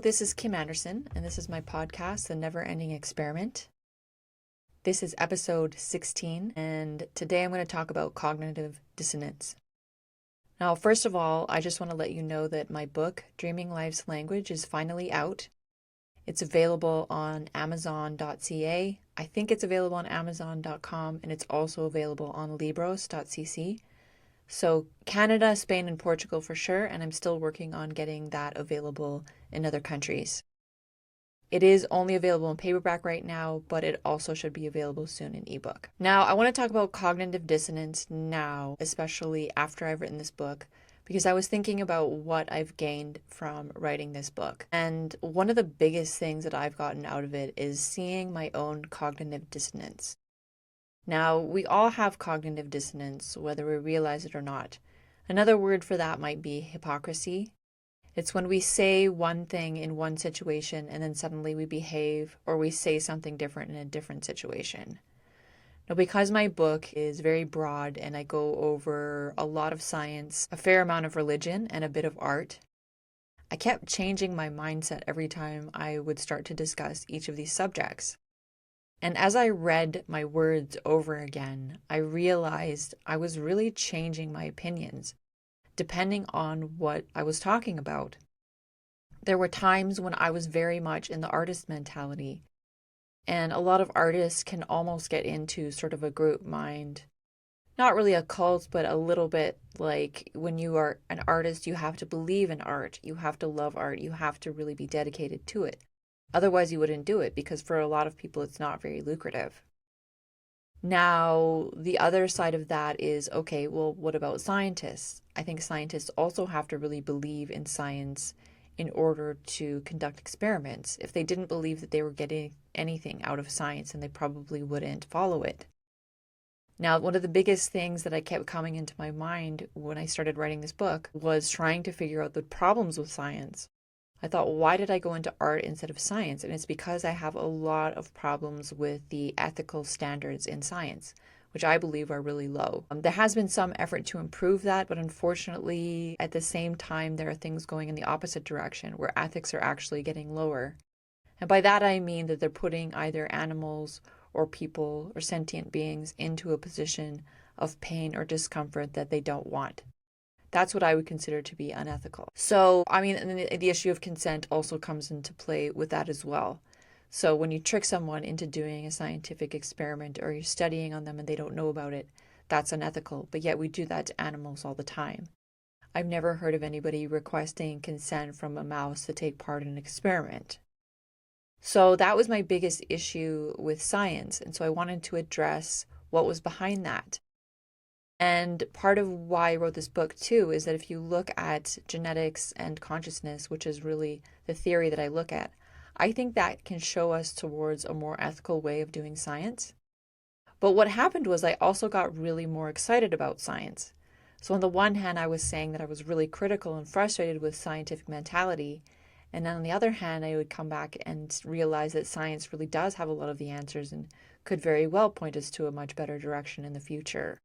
this is Kim Anderson, and this is my podcast, The Never Ending Experiment. This is episode 16, and today I'm going to talk about cognitive dissonance. Now, first of all, I just want to let you know that my book, Dreaming Life's Language, is finally out. It's available on Amazon.ca. I think it's available on Amazon.com, and it's also available on Libros.cc. So Canada, Spain, and Portugal for sure, and I'm still working on getting that available in other countries. It is only available in paperback right now, but it also should be available soon in ebook. Now, I want to talk about cognitive dissonance now, especially after I've written this book, because I was thinking about what I've gained from writing this book. And one of the biggest things that I've gotten out of it is seeing my own cognitive dissonance. Now, we all have cognitive dissonance, whether we realize it or not. Another word for that might be hypocrisy. It's when we say one thing in one situation and then suddenly we behave or we say something different in a different situation. Now, because my book is very broad and I go over a lot of science, a fair amount of religion, and a bit of art, I kept changing my mindset every time I would start to discuss each of these subjects. And as I read my words over again, I realized I was really changing my opinions depending on what I was talking about. There were times when I was very much in the artist mentality, and a lot of artists can almost get into sort of a group mind. Not really a cult, but a little bit like when you are an artist, you have to believe in art, you have to love art, you have to really be dedicated to it. Otherwise, you wouldn't do it because for a lot of people, it's not very lucrative. Now, the other side of that is, okay, well, what about scientists? I think scientists also have to really believe in science in order to conduct experiments. If they didn't believe that they were getting anything out of science, then they probably wouldn't follow it. Now, one of the biggest things that I kept coming into my mind when I started writing this book was trying to figure out the problems with science. I thought, why did I go into art instead of science? And it's because I have a lot of problems with the ethical standards in science, which I believe are really low. There has been some effort to improve that, but unfortunately, at the same time, there are things going in the opposite direction where ethics are actually getting lower. And by that, I mean that they're putting either animals or people or sentient beings into a position of pain or discomfort that they don't want. That's what I would consider to be unethical. So, I mean, and the issue of consent also comes into play with that as well. So when you trick someone into doing a scientific experiment or you're studying on them and they don't know about it, that's unethical. But yet we do that to animals all the time. I've never heard of anybody requesting consent from a mouse to take part in an experiment. So that was my biggest issue with science. And so I wanted to address what was behind that. And part of why I wrote this book too is that if you look at genetics and consciousness, which is really the theory that I look at, I think that can show us towards a more ethical way of doing science. But what happened was I also got really more excited about science. So on the one hand, I was saying that I was really critical and frustrated with scientific mentality. And then on the other hand, I would come back and realize that science really does have a lot of the answers and could very well point us to a much better direction in the future.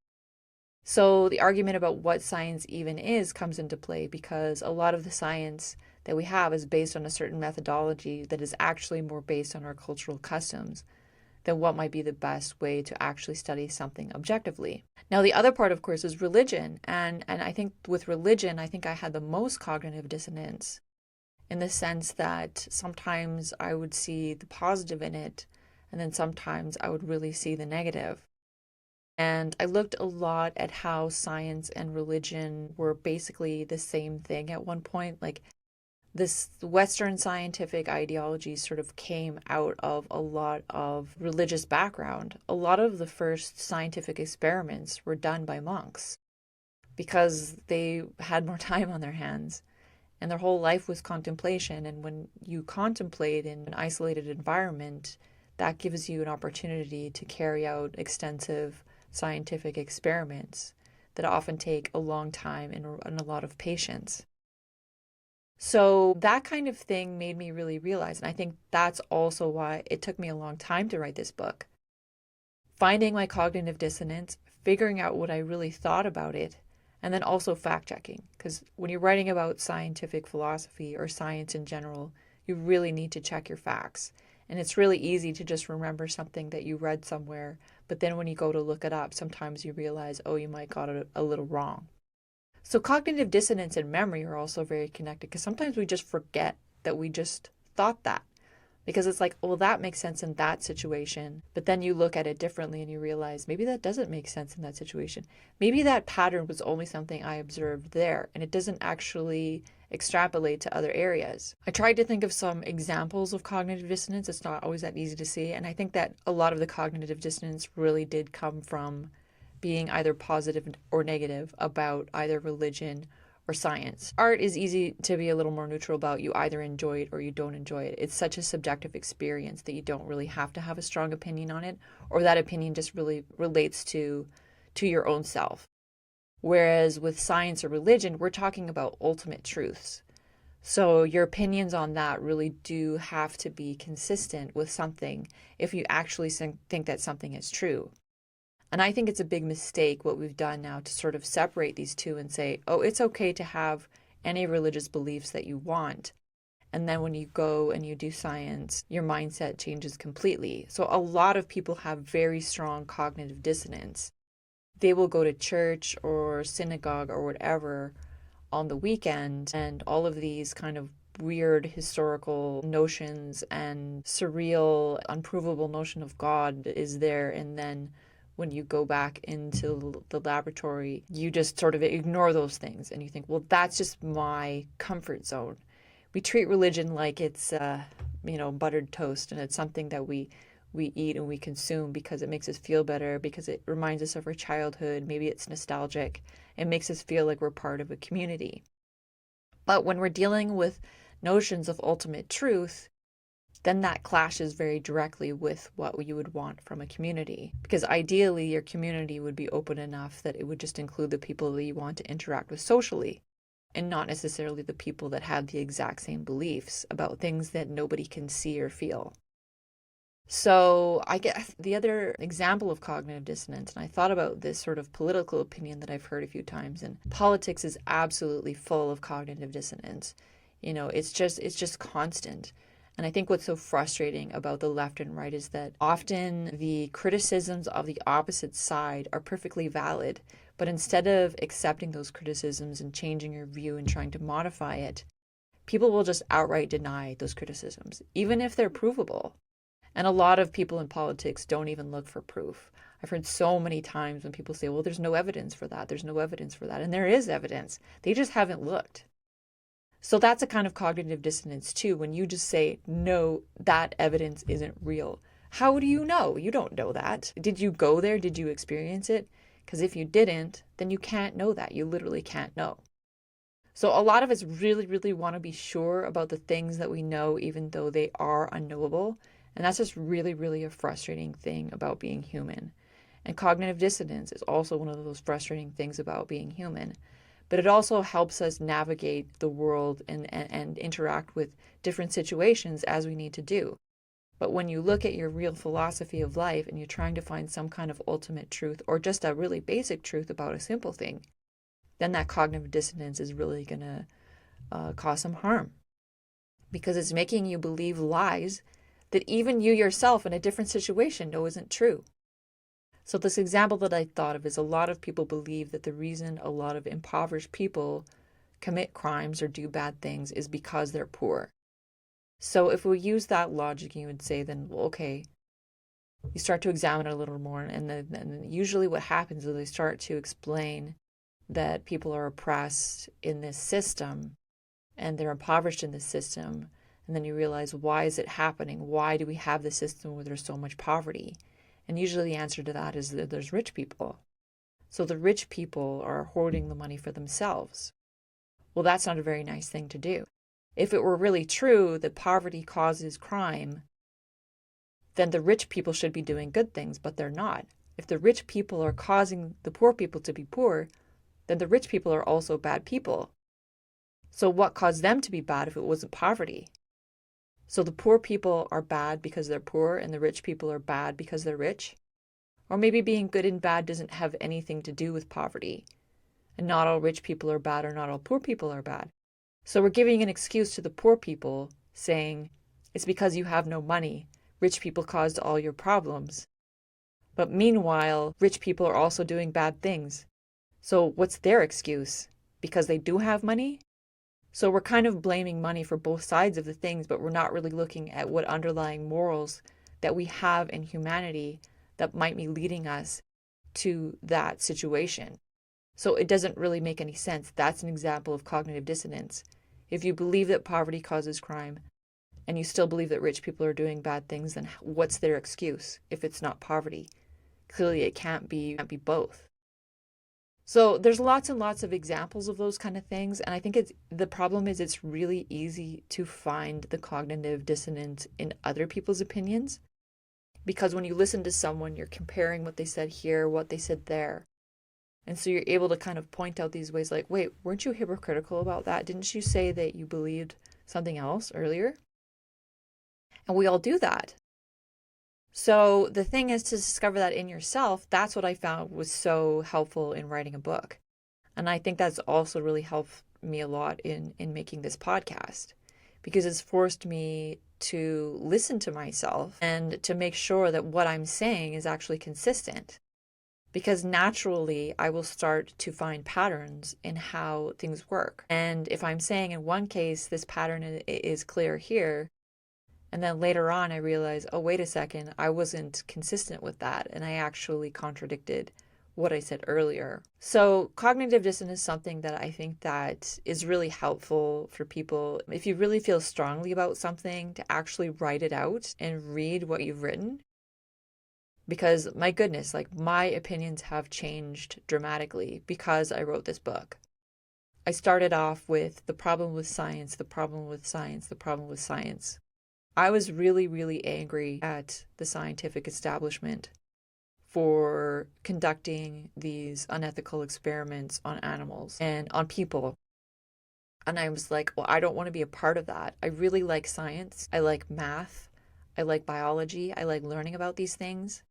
So the argument about what science even is comes into play because a lot of the science that we have is based on a certain methodology that is actually more based on our cultural customs than what might be the best way to actually study something objectively. Now, the other part, of course, is religion. And I think with religion, I think I had the most cognitive dissonance in the sense that sometimes I would see the positive in it, and then sometimes I would really see the negative. And I looked a lot at how science and religion were basically the same thing at one point. Like this Western scientific ideology sort of came out of a lot of religious background. A lot of the first scientific experiments were done by monks because they had more time on their hands. And their whole life was contemplation. And when you contemplate in an isolated environment, that gives you an opportunity to carry out extensive scientific experiments that often take a long time and a lot of patience. So that kind of thing made me really realize, and I think that's also why it took me a long time to write this book. Finding my cognitive dissonance, figuring out what I really thought about it, and then also fact-checking. Because when you're writing about scientific philosophy or science in general, you really need to check your facts. And it's really easy to just remember something that you read somewhere, but then when you go to look it up, sometimes you realize, oh, you might got it a little wrong. So cognitive dissonance and memory are also very connected, because sometimes we just forget that we just thought that. Because it's like, well, that makes sense in that situation. But then you look at it differently and you realize maybe that doesn't make sense in that situation. Maybe that pattern was only something I observed there and it doesn't actually extrapolate to other areas. I tried to think of some examples of cognitive dissonance. It's not always that easy to see. And I think that a lot of the cognitive dissonance really did come from being either positive or negative about either religion or science. Art is easy to be a little more neutral about. You either enjoy it or you don't enjoy it. It's such a subjective experience that you don't really have to have a strong opinion on it, or that opinion just really relates to your own self. Whereas with science or religion, we're talking about ultimate truths. So your opinions on that really do have to be consistent with something if you actually think that something is true. And I think it's a big mistake what we've done now to sort of separate these two and say, oh, it's okay to have any religious beliefs that you want. And then when you go and you do science, your mindset changes completely. So a lot of people have very strong cognitive dissonance. They will go to church or synagogue or whatever on the weekend, and all of these kind of weird historical notions and surreal, unprovable notion of God is there. And then when you go back into the laboratory, you just sort of ignore those things and you think, well, that's just my comfort zone. We treat religion like it's, buttered toast, and it's something that we eat and we consume because it makes us feel better, because it reminds us of our childhood. Maybe it's nostalgic. It makes us feel like we're part of a community. But when we're dealing with notions of ultimate truth, then that clashes very directly with what you would want from a community. Because ideally, your community would be open enough that it would just include the people that you want to interact with socially, and not necessarily the people that have the exact same beliefs about things that nobody can see or feel. So I guess the other example of cognitive dissonance, and I thought about this sort of political opinion that I've heard a few times, and politics is absolutely full of cognitive dissonance. It's just constant. And I think what's so frustrating about the left and right is that often the criticisms of the opposite side are perfectly valid, but instead of accepting those criticisms and changing your view and trying to modify it, people will just outright deny those criticisms, even if they're provable. And a lot of people in politics don't even look for proof. I've heard so many times when people say, well, there's no evidence for that. There's no evidence for that. And there is evidence. They just haven't looked. So that's a kind of cognitive dissonance too, when you just say, no, that evidence isn't real. How do you know? You don't know that. Did you go there? Did you experience it? Because if you didn't, then you can't know that. You literally can't know. So a lot of us really, really want to be sure about the things that we know, even though they are unknowable. And that's just really, really a frustrating thing about being human. And cognitive dissonance is also one of those frustrating things about being human. But it also helps us navigate the world and interact with different situations as we need to do. But when you look at your real philosophy of life and you're trying to find some kind of ultimate truth or just a really basic truth about a simple thing, then that cognitive dissonance is really going to cause some harm. Because it's making you believe lies that even you yourself in a different situation know isn't true. So this example that I thought of is a lot of people believe that the reason a lot of impoverished people commit crimes or do bad things is because they're poor. So if we use that logic, you would say then, well, okay, you start to examine it a little more, and then usually what happens is they start to explain that people are oppressed in this system and they're impoverished in this system. And then you realize, why is it happening? Why do we have this system where there's so much poverty? And usually the answer to that is that there's rich people. So the rich people are hoarding the money for themselves. Well, that's not a very nice thing to do. If it were really true that poverty causes crime, then the rich people should be doing good things, but they're not. If the rich people are causing the poor people to be poor, then the rich people are also bad people. So what caused them to be bad if it wasn't poverty? So the poor people are bad because they're poor and the rich people are bad because they're rich? Or maybe being good and bad doesn't have anything to do with poverty. And not all rich people are bad or not all poor people are bad. So we're giving an excuse to the poor people saying, it's because you have no money. Rich people caused all your problems. But meanwhile, rich people are also doing bad things. So what's their excuse? Because they do have money? So we're kind of blaming money for both sides of the things, but we're not really looking at what underlying morals that we have in humanity that might be leading us to that situation. So it doesn't really make any sense. That's an example of cognitive dissonance. If you believe that poverty causes crime and you still believe that rich people are doing bad things, then what's their excuse if it's not poverty? Clearly it can't be both. So there's lots and lots of examples of those kind of things. And I think the problem is it's really easy to find the cognitive dissonance in other people's opinions. Because when you listen to someone, you're comparing what they said here, what they said there. And so you're able to kind of point out these ways like, wait, weren't you hypocritical about that? Didn't you say that you believed something else earlier? And we all do that. So the thing is to discover that in yourself. That's what I found was so helpful in writing a book. And I think that's also really helped me a lot in making this podcast, because it's forced me to listen to myself and to make sure that what I'm saying is actually consistent. Because naturally, I will start to find patterns in how things work. And if I'm saying in one case, this pattern is clear here, and then later on I realize, oh, wait a second, I wasn't consistent with that, and I actually contradicted what I said earlier. So cognitive dissonance is something that I think that is really helpful for people. If you really feel strongly about something, to actually write it out and read what you've written. Because my goodness, like my opinions have changed dramatically because I wrote this book. I started off with the problem with science, the problem with science, the problem with science. I was really, really angry at the scientific establishment for conducting these unethical experiments on animals and on people. And I was like, well, I don't want to be a part of that. I really like science. I like math. I like biology. I like learning about these things.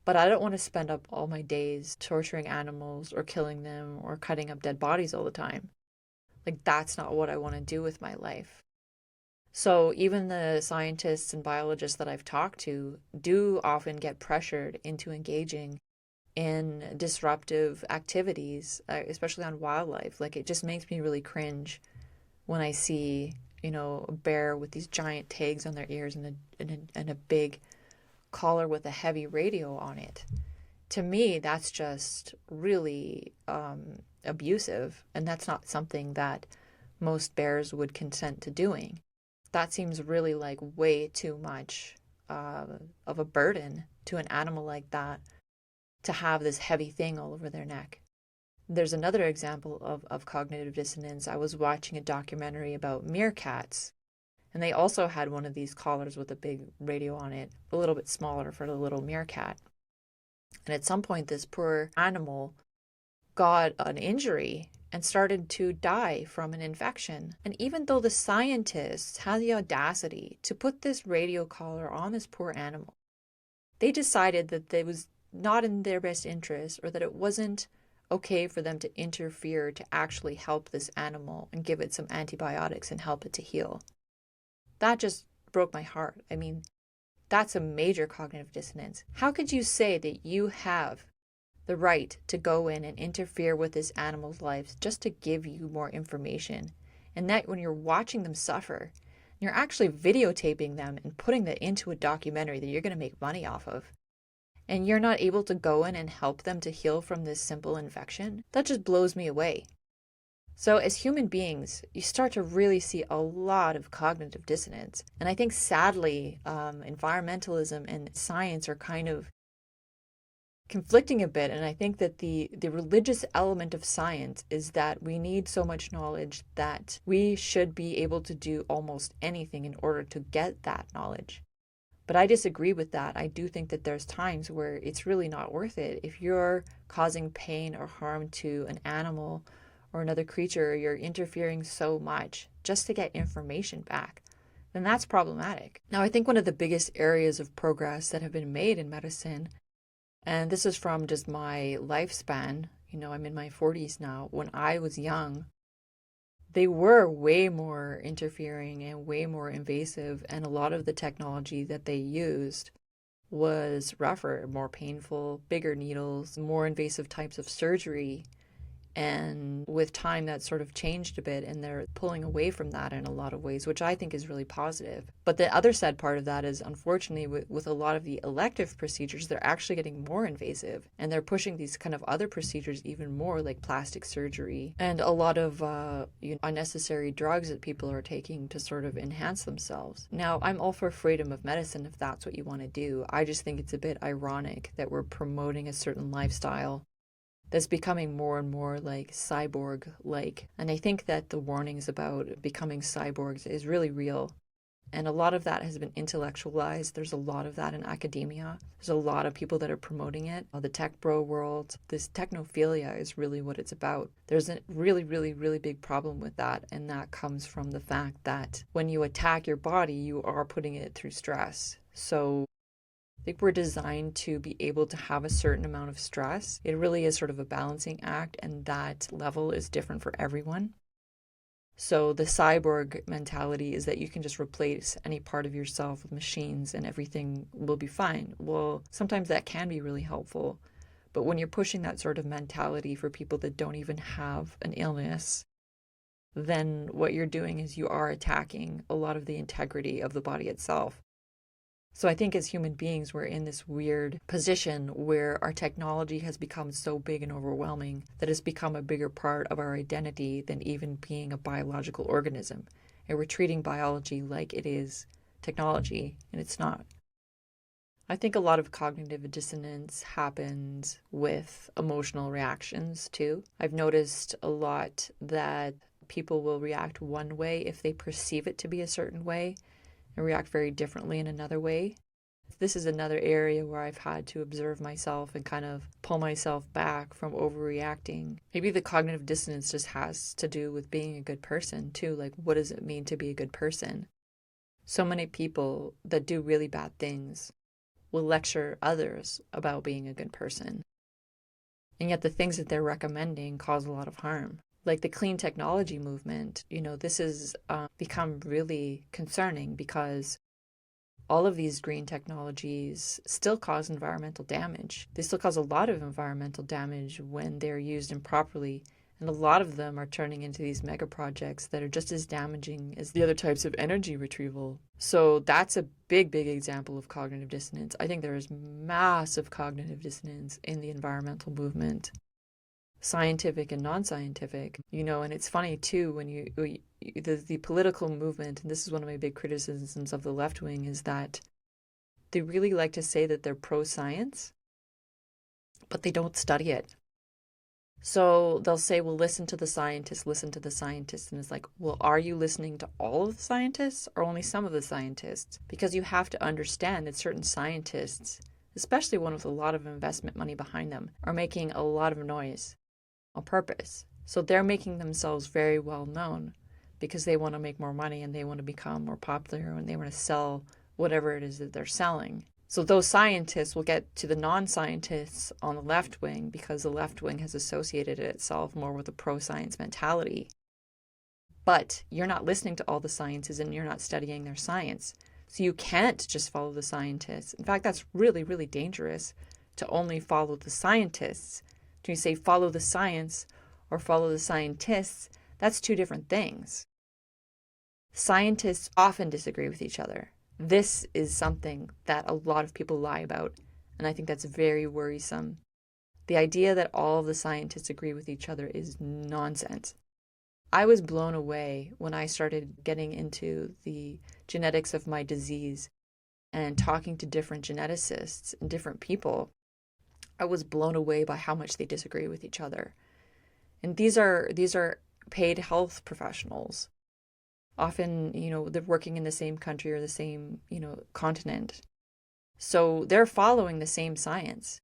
But I don't want to spend up all my days torturing animals or killing them or cutting up dead bodies all the time. Like, that's not what I want to do with my life. So even the scientists and biologists that I've talked to do often get pressured into engaging in disruptive activities, especially on wildlife. Like, it just makes me really cringe when I see, a bear with these giant tags on their ears and a big collar with a heavy radio on it. To me, that's just really abusive, and that's not something that most bears would consent to doing. That seems really like way too much of a burden to an animal like that to have this heavy thing all over their neck. There's another example of cognitive dissonance. I was watching a documentary about meerkats, and they also had one of these collars with a big radio on it, a little bit smaller for the little meerkat. And at some point, this poor animal got an injury and started to die from an infection. And even though the scientists had the audacity to put this radio collar on this poor animal, they decided that it was not in their best interest, or that it wasn't okay for them to interfere to actually help this animal and give it some antibiotics and help it to heal. That just broke my heart. I mean, that's a major cognitive dissonance. How could you say that you have the right to go in and interfere with this animal's life just to give you more information, and that when you're watching them suffer, you're actually videotaping them and putting that into a documentary that you're going to make money off of, and you're not able to go in and help them to heal from this simple infection? That just blows me away. So as human beings, you start to really see a lot of cognitive dissonance. And I think sadly, environmentalism and science are kind of conflicting a bit. And I think that the religious element of science is that we need so much knowledge that we should be able to do almost anything in order to get that knowledge. But I disagree with that. I do think that there's times where it's really not worth it. If you're causing pain or harm to an animal or another creature, you're interfering so much just to get information back, then that's problematic. Now, I think one of the biggest areas of progress that have been made in medicine, and this is from just my lifespan, I'm in my 40s now. When I was young, they were way more interfering and way more invasive, and a lot of the technology that they used was rougher, more painful, bigger needles, more invasive types of surgery. And with time, that sort of changed a bit, and they're pulling away from that in a lot of ways, which I think is really positive. But the other sad part of that is, unfortunately, with a lot of the elective procedures, they're actually getting more invasive, and they're pushing these kind of other procedures even more, like plastic surgery and a lot of unnecessary drugs that people are taking to sort of enhance themselves. Now, I'm all for freedom of medicine if that's what you want to do. I just think it's a bit ironic that we're promoting a certain lifestyle that's becoming more and more like cyborg-like. And I think that the warnings about becoming cyborgs is really real. And a lot of that has been intellectualized. There's a lot of that in academia. There's a lot of people that are promoting it. The tech bro world, this technophilia is really what it's about. There's a really, really, really big problem with that. And that comes from the fact that when you attack your body, you are putting it through stress. So I think we're designed to be able to have a certain amount of stress. It really is sort of a balancing act, and that level is different for everyone. So the cyborg mentality is that you can just replace any part of yourself with machines and everything will be fine. Well, sometimes that can be really helpful. But when you're pushing that sort of mentality for people that don't even have an illness, then what you're doing is you are attacking a lot of the integrity of the body itself. So I think as human beings, we're in this weird position where our technology has become so big and overwhelming that it's become a bigger part of our identity than even being a biological organism. And we're treating biology like it is technology, and it's not. I think a lot of cognitive dissonance happens with emotional reactions too. I've noticed a lot that people will react one way if they perceive it to be a certain way, and react very differently in another way. This is another area where I've had to observe myself and kind of pull myself back from overreacting. Maybe the cognitive dissonance just has to do with being a good person too. Like, what does it mean to be a good person? So many people that do really bad things will lecture others about being a good person. And yet the things that they're recommending cause a lot of harm. Like the clean technology movement, this has become really concerning because all of these green technologies still cause environmental damage. They still cause a lot of environmental damage when they're used improperly. And a lot of them are turning into these mega projects that are just as damaging as the other types of energy retrieval. So that's a big, big example of cognitive dissonance. I think there is massive cognitive dissonance in the environmental movement. Scientific and non-scientific, and it's funny too when the political movement, and this is one of my big criticisms of the left wing, is that they really like to say that they're pro-science, but they don't study it. So they'll say, well, listen to the scientists, and it's like, well, are you listening to all of the scientists or only some of the scientists? Because you have to understand that certain scientists, especially one with a lot of investment money behind them, are making a lot of noise on purpose. So they're making themselves very well known because they want to make more money and they want to become more popular and they want to sell whatever it is that they're selling. So those scientists will get to the non-scientists on the left wing because the left wing has associated itself more with a pro-science mentality. But you're not listening to all the sciences and you're not studying their science. So you can't just follow the scientists. In fact, that's really, really dangerous to only follow the scientists. When you say follow the science or follow the scientists, that's two different things. Scientists often disagree with each other. This is something that a lot of people lie about, and I think that's very worrisome. The idea that all of the scientists agree with each other is nonsense. I was blown away when I started getting into the genetics of my disease and talking to different geneticists and different people. I was blown away by how much they disagree with each other. And these are paid health professionals. Often, they're working in the same country or the same, continent. So they're following the same science.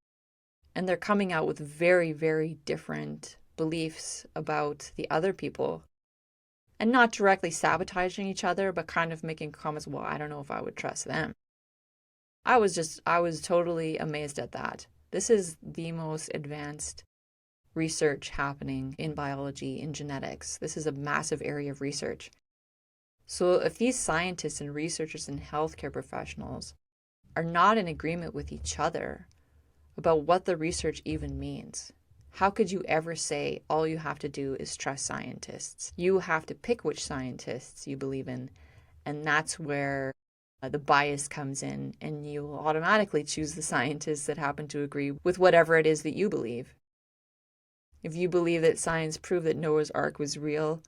And they're coming out with very, very different beliefs about the other people. And not directly sabotaging each other, but kind of making comments, well, I don't know if I would trust them. I was totally amazed at that. This is the most advanced research happening in biology, in genetics. This is a massive area of research. So if these scientists and researchers and healthcare professionals are not in agreement with each other about what the research even means, how could you ever say all you have to do is trust scientists? You have to pick which scientists you believe in, and that's where the bias comes in, and you will automatically choose the scientists that happen to agree with whatever it is that you believe. If you believe that science proved that Noah's Ark was real,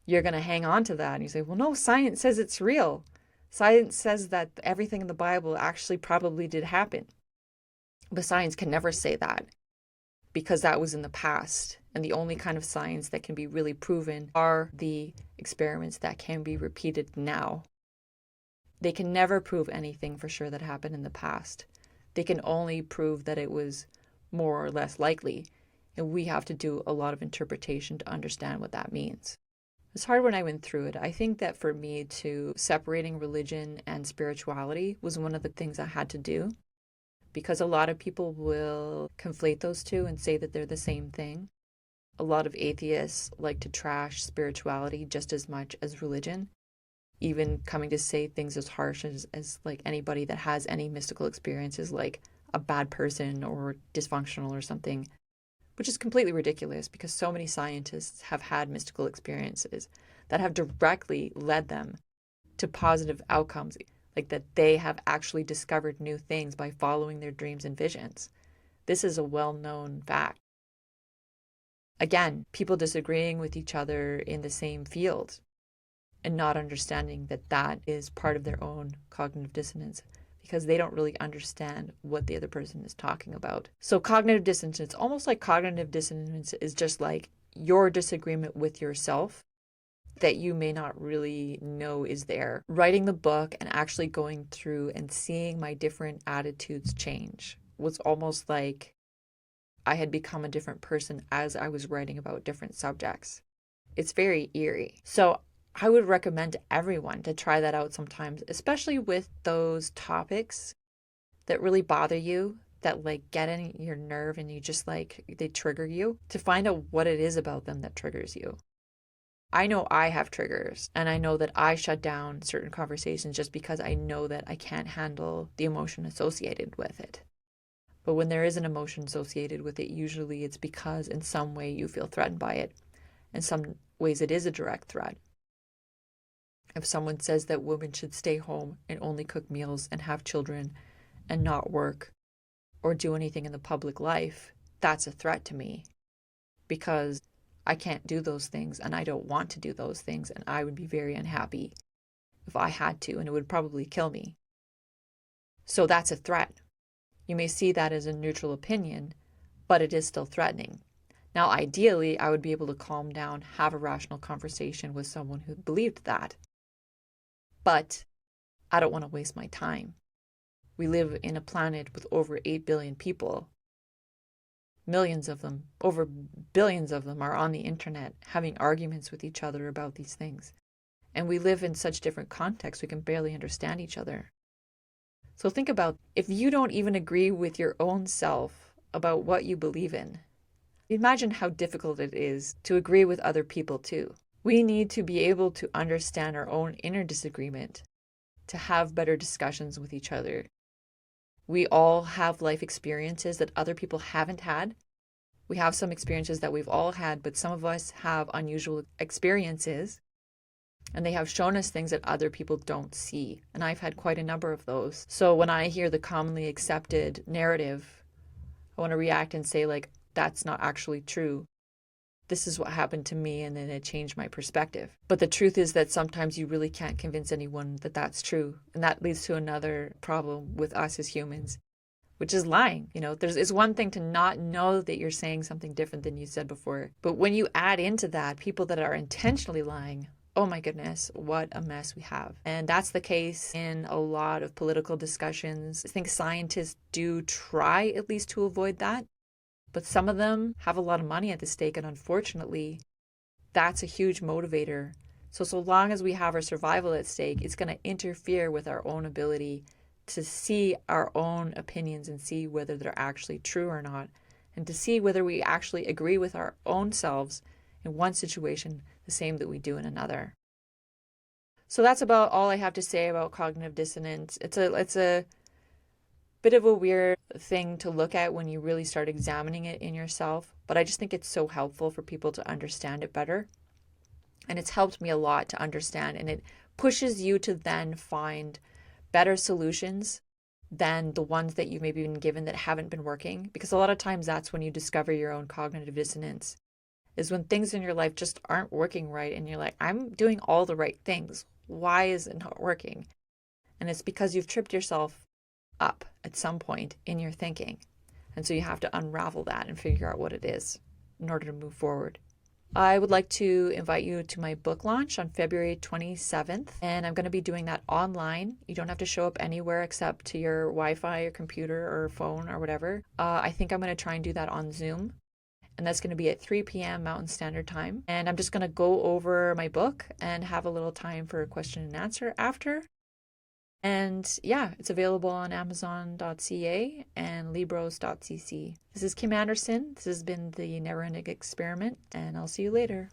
you're going to hang on to that. And you say, well, no, science says it's real. Science says that everything in the Bible actually probably did happen. But science can never say that because that was in the past. And the only kind of science that can be really proven are the experiments that can be repeated now. They can never prove anything for sure that happened in the past. They can only prove that it was more or less likely. And we have to do a lot of interpretation to understand what that means. It's hard when I went through it. I think that for me to separating religion and spirituality was one of the things I had to do, because a lot of people will conflate those two and say that they're the same thing. A lot of atheists like to trash spirituality just as much as religion, even coming to say things as harsh as like anybody that has any mystical experiences like a bad person or dysfunctional or something. Which is completely ridiculous because so many scientists have had mystical experiences that have directly led them to positive outcomes, like that they have actually discovered new things by following their dreams and visions. This is a well-known fact. Again, people disagreeing with each other in the same field and not understanding that that is part of their own cognitive dissonance, because they don't really understand what the other person is talking about. So cognitive dissonance, it's almost like cognitive dissonance is just like your disagreement with yourself that you may not really know is there. Writing the book and actually going through and seeing my different attitudes change was almost like I had become a different person as I was writing about different subjects. It's very eerie. So I would recommend to everyone to try that out sometimes, especially with those topics that really bother you, that like get in your nerve and you just like, they trigger you, to find out what it is about them that triggers you. I know I have triggers, and I know that I shut down certain conversations just because I know that I can't handle the emotion associated with it. But when there is an emotion associated with it, usually it's because in some way you feel threatened by it. In some ways it is a direct threat. If someone says that women should stay home and only cook meals and have children and not work or do anything in the public life, that's a threat to me because I can't do those things and I don't want to do those things, and I would be very unhappy if I had to, and it would probably kill me. So that's a threat. You may see that as a neutral opinion, but it is still threatening. Now, ideally, I would be able to calm down, have a rational conversation with someone who believed that. But I don't want to waste my time. We live in a planet with over 8 billion people. Millions of them, over billions of them, are on the internet having arguments with each other about these things. And we live in such different contexts, we can barely understand each other. So think about, if you don't even agree with your own self about what you believe in, imagine how difficult it is to agree with other people too. We need to be able to understand our own inner disagreement, to have better discussions with each other. We all have life experiences that other people haven't had. We have some experiences that we've all had, but some of us have unusual experiences, and they have shown us things that other people don't see. And I've had quite a number of those. So when I hear the commonly accepted narrative, I want to react and say, like, that's not actually true. This is what happened to me, and then it changed my perspective. But the truth is that sometimes you really can't convince anyone that that's true. And that leads to another problem with us as humans, which is lying. You know, it's one thing to not know that you're saying something different than you said before. But when you add into that people that are intentionally lying, oh my goodness, what a mess we have. And that's the case in a lot of political discussions. I think scientists do try at least to avoid that. But some of them have a lot of money at the stake, and unfortunately, that's a huge motivator. So long as we have our survival at stake, it's going to interfere with our own ability to see our own opinions and see whether they're actually true or not, and to see whether we actually agree with our own selves in one situation the same that we do in another. So that's about all I have to say about cognitive dissonance. It's a bit of a weird thing to look at when you really start examining it in yourself, but I just think it's so helpful for people to understand it better. And it's helped me a lot to understand, and it pushes you to then find better solutions than the ones that you've maybe been given that haven't been working. Because a lot of times that's when you discover your own cognitive dissonance, is when things in your life just aren't working right. And you're like, I'm doing all the right things. Why is it not working? And it's because you've tripped yourself up at some point in your thinking. And so you have to unravel that and figure out what it is in order to move forward. I would like to invite you to my book launch on February 27th, and I'm going to be doing that online. You don't have to show up anywhere except to your Wi-Fi or computer or phone or whatever. I think I'm going to try and do that on Zoom, and that's going to be at 3 p.m. Mountain Standard Time. And I'm just going to go over my book and have a little time for a question and answer after. And yeah, it's available on Amazon.ca and Libros.cc. This is Kim Anderson. This has been the Never Ending Experiment, and I'll see you later.